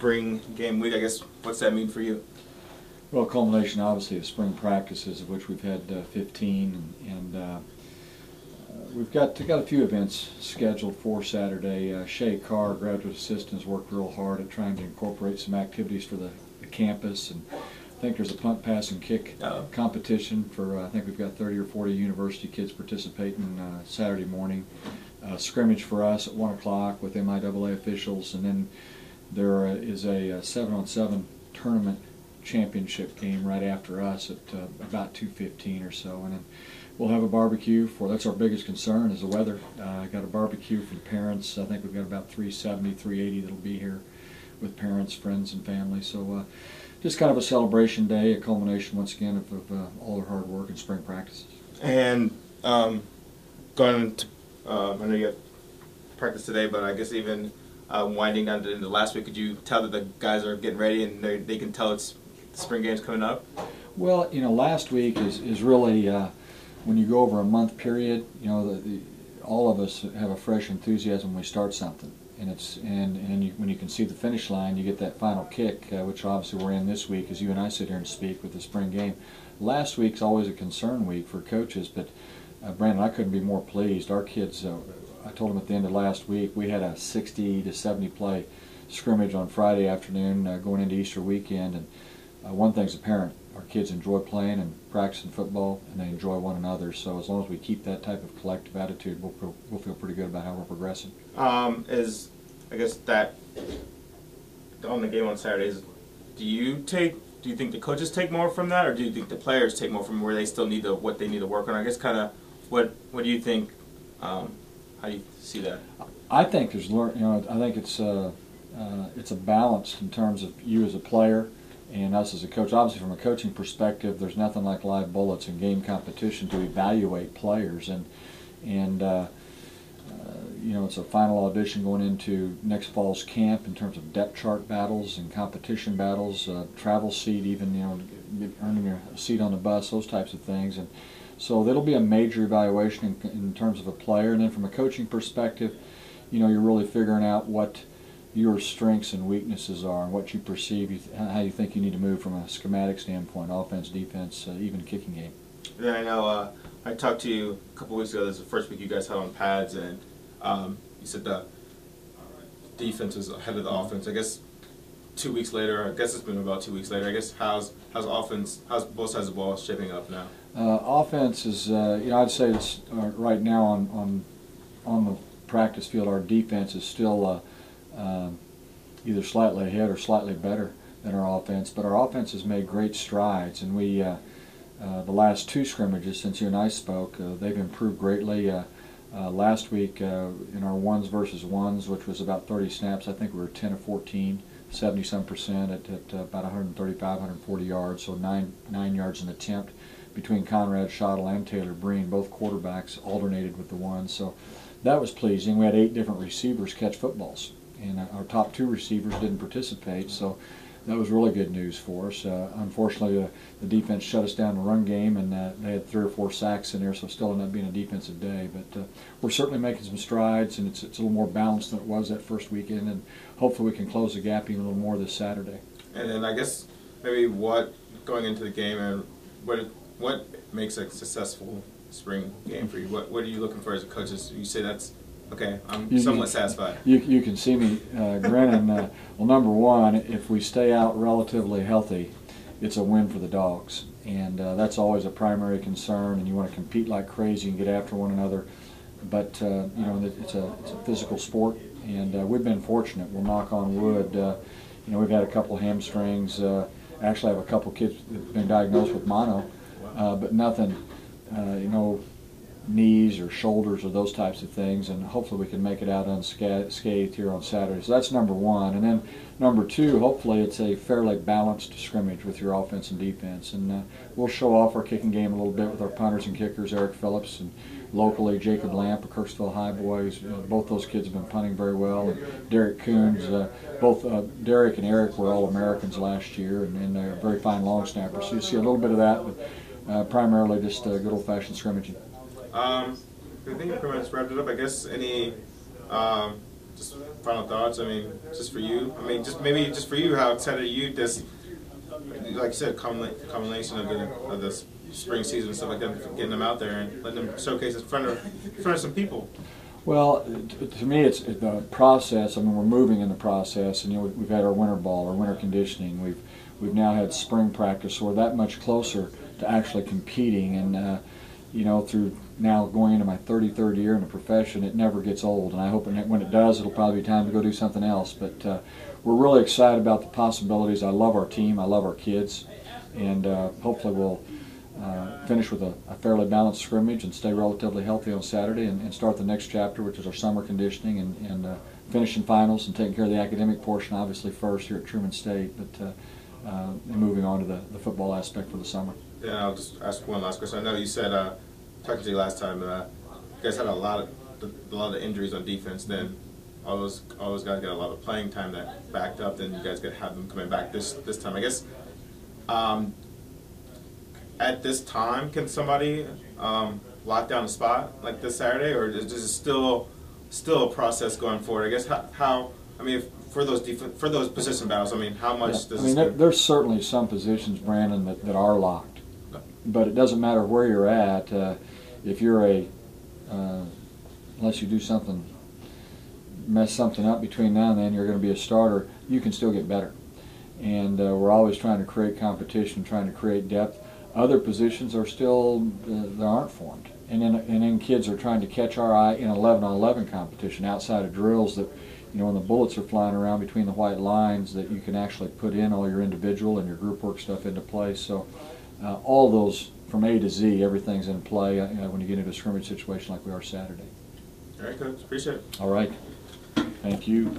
spring game week. I guess, what's that mean for you? Well, culmination obviously of spring practices, of which we've had 15, and we've got a few events scheduled for Saturday. Shay Carr, graduate assistant, has worked real hard at trying to incorporate some activities for the campus, and I think there's a punt, pass, and kick competition for, I think we've got 30 or 40 university kids participating Saturday morning. Scrimmage for us at 1 o'clock with MIAA officials, and then there is a 7-on-7 tournament championship game right after us at about 2:15 or so, and then we'll have a barbecue. That's our biggest concern is the weather. Got a barbecue for the parents. I think we've got about 370, 380 that'll be here with parents, friends, and family. So just kind of a celebration day, a culmination once again of all their hard work and spring practices. And going to, I know you have practice today, but I guess even winding down into last week, could you tell that the guys are getting ready and they can tell it's the spring game's coming up? Well, last week is really when you go over a month period, all of us have a fresh enthusiasm when we start something, and when you can see the finish line, you get that final kick, which obviously we're in this week as you and I sit here and speak with the spring game. Last week's always a concern week for coaches, but Brandon, I couldn't be more pleased. Our kids, I told them at the end of last week, we had a 60 to 70 play scrimmage on Friday afternoon going into Easter weekend, and one thing's apparent: our kids enjoy playing and practicing football, and they enjoy one another. So as long as we keep that type of collective attitude, we'll feel pretty good about how we're progressing. I guess that on the game on Saturdays, do you think the coaches take more from that, or do you think the players take more from where they still need what they need to work on? I guess kind of what do you think? How do you see that? I think there's I think it's a balance in terms of you as a player and us as a coach. Obviously, from a coaching perspective, there's nothing like live bullets in game competition to evaluate players, and it's a final audition going into next fall's camp in terms of depth chart battles and competition battles, travel seat, even earning a seat on the bus, those types of things, and so that'll be a major evaluation in terms of a player. And then from a coaching perspective, you're really figuring out what your strengths and weaknesses are and what you perceive, how you think you need to move from a schematic standpoint, offense, defense, even kicking game. Yeah, I know. I talked to you a couple weeks ago. This is the first week you guys had on pads, and you said the defense was ahead of the offense. I guess 2 weeks later, I guess it's been about 2 weeks later. I guess how's offense, how's both sides of the ball shaping up now? Offense is, I'd say it's right now on the practice field. Our defense is still either slightly ahead or slightly better than our offense, but our offense has made great strides, and we the last two scrimmages since you and I spoke, they've improved greatly. Last week in our ones versus ones, which was about 30 snaps, I think we were 10 of 14, 70-some% at about 135, 140 yards, so 9 yards an attempt between Conrad Schottel and Taylor Breen. Both quarterbacks alternated with the ones, so that was pleasing. We had 8 different receivers catch footballs, and our top 2 receivers didn't participate, so that was really good news for us. Unfortunately, the defense shut us down in the run game, and they had 3 or 4 sacks in there, so it still ended up being a defensive day. But we're certainly making some strides, and it's a little more balanced than it was that first weekend, and hopefully we can close the gap even a little more this Saturday. And then I guess maybe going into the game, and what makes a successful spring game for you? What are you looking for as a coach? You say that's okay, I'm somewhat satisfied. You can see me grinning. Well, number one, if we stay out relatively healthy, it's a win for the dogs, and that's always a primary concern. And you want to compete like crazy and get after one another, but it's a physical sport, and we've been fortunate. We'll knock on wood. We've had a couple hamstrings. Actually, I have a couple kids that have been diagnosed with mono, but nothing. Knees or shoulders or those types of things, and hopefully we can make it out unscathed here on Saturday. So that's number one. And then number two, hopefully it's a fairly balanced scrimmage with your offense and defense. And we'll show off our kicking game a little bit with our punters and kickers, Eric Phillips, and locally Jacob Lamp, a Kirksville High boys. Both those kids have been punting very well. And Derek Coons, both Derek and Eric were All-Americans last year, and they're very fine long snappers. So you see a little bit of that, but primarily just good old-fashioned scrimmaging. I think you pretty much wrapped it up. I guess any just final thoughts. I mean, just for you. I mean, just for you. How excited are you? This, like you said, combination of the spring season and stuff like that, getting them out there and letting them showcase in front of some people. Well, to me, it's the process. I mean, we're moving in the process, and we've had our winter ball, our winter conditioning. We've now had spring practice, so we're that much closer to actually competing. And through now going into my 33rd year in the profession, it never gets old. And I hope when it does, it'll probably be time to go do something else. But we're really excited about the possibilities. I love our team. I love our kids, and hopefully we'll finish with a fairly balanced scrimmage and stay relatively healthy on Saturday and start the next chapter, which is our summer conditioning and finishing finals and taking care of the academic portion, obviously first here at Truman State, but and moving on to the football aspect for the summer. Yeah, I'll just ask one last question. I know you said, talking to you last time, you guys had a lot of injuries on defense. Then all those guys got a lot of playing time that backed up. Then you guys got to have them coming back this time. I guess at this time, can somebody lock down a spot like this Saturday, or is this still a process going forward? I guess how I mean, for those position battles, I mean, how much does there's certainly some positions, Brandon, that are locked, but it doesn't matter where you're at. If you're unless you do mess something up between now and then, you're going to be a starter. You can still get better, and we're always trying to create competition, trying to create depth. Other positions are still that aren't formed, and then kids are trying to catch our eye in 11-on-11 competition outside of drills that, when the bullets are flying around between the white lines, that you can actually put in all your individual and your group work stuff into play. So all those from A to Z, everything's in play when you get into a scrimmage situation like we are Saturday. All right, Coach. Appreciate it. All right. Thank you.